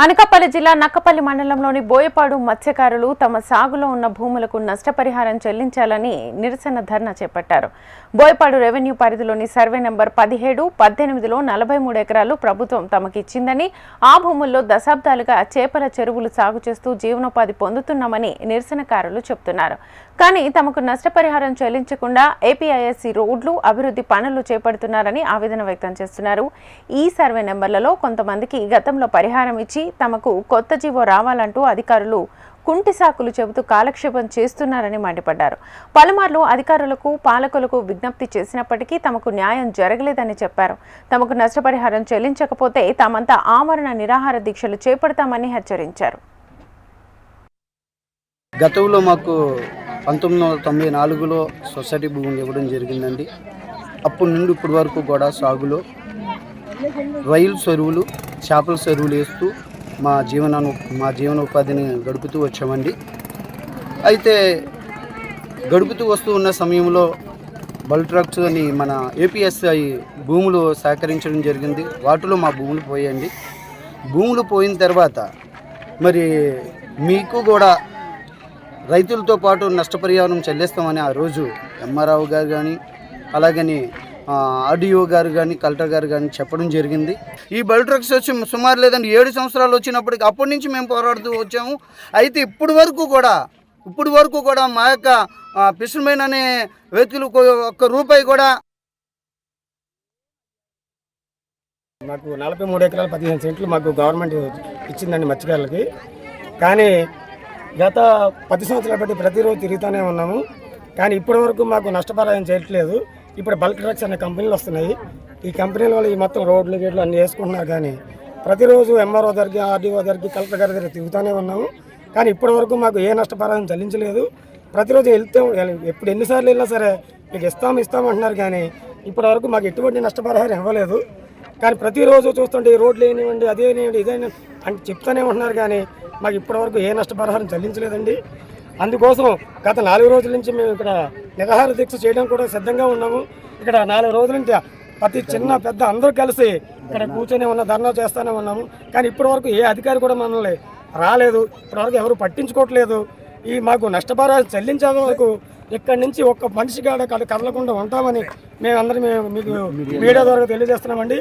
అనకాపల్లి జిల్లా నక్కపల్లి మండలంలోని బోయపాడు మత్స్యకారులు తమ సాగులో ఉన్న భూములకు నష్టపరిహారం చెల్లించాలని నిరసన ధర్నా చేపట్టారు. బోయపాడు రెవెన్యూ పరిధిలోని సర్వే నంబర్ 17, 18లో 43 ఎకరాలు ప్రభుత్వం తమకిచ్చిందని, ఆ భూముల్లో దశాబ్దాలుగా చేపల చెరువులు సాగు చేస్తూ జీవనోపాధి పొందుతున్నామని నిరసనకారులు చెబుతున్నారు. కానీ తమకు నష్టపరిహారం చెల్లించకుండా ఏపీఐఎస్సీ రోడ్లు, అభివృద్ధి పనులు చేపడుతున్నారని ఆవేదన వ్యక్తం చేస్తున్నారు. ఈ సర్వే నెంబర్లలో కొంతమందికి గతంలో పరిహారం ఇచ్చి తమకు కొత్త జీవో రావాలంటూ అధికారులు కుంటి సాకులు చెబుతూ కాలక్షేపం చేస్తున్నారని మండిపడ్డారు. పలుమార్లు అధికారులకు, పాలకులకు విజ్ఞప్తి చేసినప్పటికీ తమకు న్యాయం జరగలేదని చెప్పారు. తమకు నష్టపరిహారం చెల్లించకపోతే తామంతా ఆమరణ నిరాహార దీక్షలు చేపడతామని హెచ్చరించారు. గతంలో మాకు 1994లో సొసైటీ భూములు ఇవ్వడం జరిగిందండి. అప్పటి నుండి ఇప్పటి వరకు కూడా సాగులో రైలు చెరువులు, చేపల చెరువులు వేస్తూ మా జీవనోపాధిని గడుపుతూ వచ్చామండి. అయితే గడుపుతూ వస్తూ ఉన్న సమయంలో బల్ ట్రక్స్ అని మన ఏపీఎస్ఐ భూములు సేకరించడం జరిగింది. వాటిలో మా భూములు పోయండి. భూములు పోయిన తర్వాత మరి మీకు కూడా రైతులతో పాటు నష్టపరిహారం చెల్లిస్తామని ఆ రోజు ఎంఆర్ఓ గారు కానీ, అలాగని ఆర్డీఓ గారు కానీ, కలెక్టర్ గారు కానీ చెప్పడం జరిగింది. ఈ బల్ ట్రక్స్ వచ్చి సుమారు లేదండి 7 సంవత్సరాలు వచ్చినప్పటికీ అప్పటి నుంచి మేము పోరాడుతూ వచ్చాము. అయితే ఇప్పటి వరకు కూడా మా యొక్క ఫిషర్మెన్ అనే వ్యక్తులు ఒక్క రూపాయి కూడా మాకు 43 ఎకరాలు 15 సెంట్లు మాకు గవర్నమెంట్ ఇచ్చిందండి మత్స్యకారులకి. కానీ గత 10 సంవత్సరాల బట్టి ప్రతిరోజు తిరుగుతూనే ఉన్నాము. కానీ ఇప్పటి వరకు మాకు నష్టపరిహారం చేయట్లేదు. ఇప్పుడు బల్క్ ట్రక్స్ అనే కంపెనీలు వస్తున్నాయి. ఈ కంపెనీల వల్ల ఈ మొత్తం రోడ్లు గేట్లు అన్నీ వేసుకుంటున్నారు. కానీ ప్రతిరోజు ఎంఆర్ఓ దగ్గరికి, ఆర్డీఓ దగ్గరికి, కలెక్టర్ గారి దగ్గర తిరుగుతూనే ఉన్నాము. కానీ ఇప్పటి వరకు మాకు ఏ నష్టపరిహారం చెల్లించలేదు. ప్రతిరోజు ఎప్పుడు ఎన్నిసార్లు వెళ్ళినా సరే మీకు ఇస్తామంటున్నారు. కానీ ఇప్పటి వరకు మాకు ఎటువంటి నష్టపరిహారం ఇవ్వలేదు. కానీ ప్రతిరోజు చూస్తుంటే ఈ రోడ్లు ఏనివ్వండి, అదేనివ్వండి, ఇదేని అని చెప్తూనే ఉంటున్నారు. కానీ మాకు ఇప్పటివరకు ఏ నష్టపరిహారం చెల్లించలేదండి. అందుకోసం గత 4 రోజుల నుంచి మేము ఇక్కడ నిరాహార దీక్ష చేయడం కూడా సిద్ధంగా ఉన్నాము. ఇక్కడ 4 రోజుల నుంచి ప్రతి చిన్న పెద్ద అందరూ కలిసి ఇక్కడ కూర్చొని ధర్నా చేస్తూనే ఉన్నాము. కానీ ఇప్పటివరకు ఏ అధికారి కూడా మనల్ని రాలేదు. ఇప్పటివరకు ఎవరు పట్టించుకోవట్లేదు. ఈ మాకు నష్టపరిహారం చెల్లించే వరకు ఇక్కడి నుంచి ఒక్క మనిషి కాడ కదలకుండా ఉంటామని మేమందరం మీకు మీడియా ద్వారా తెలియజేస్తున్నామండి.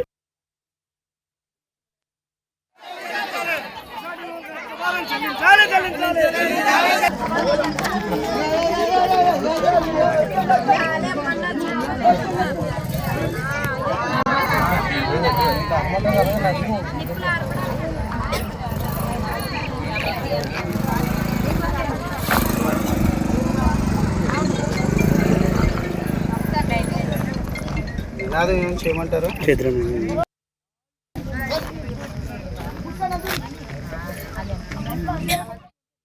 నినాదం ఏం చేయమంటారు?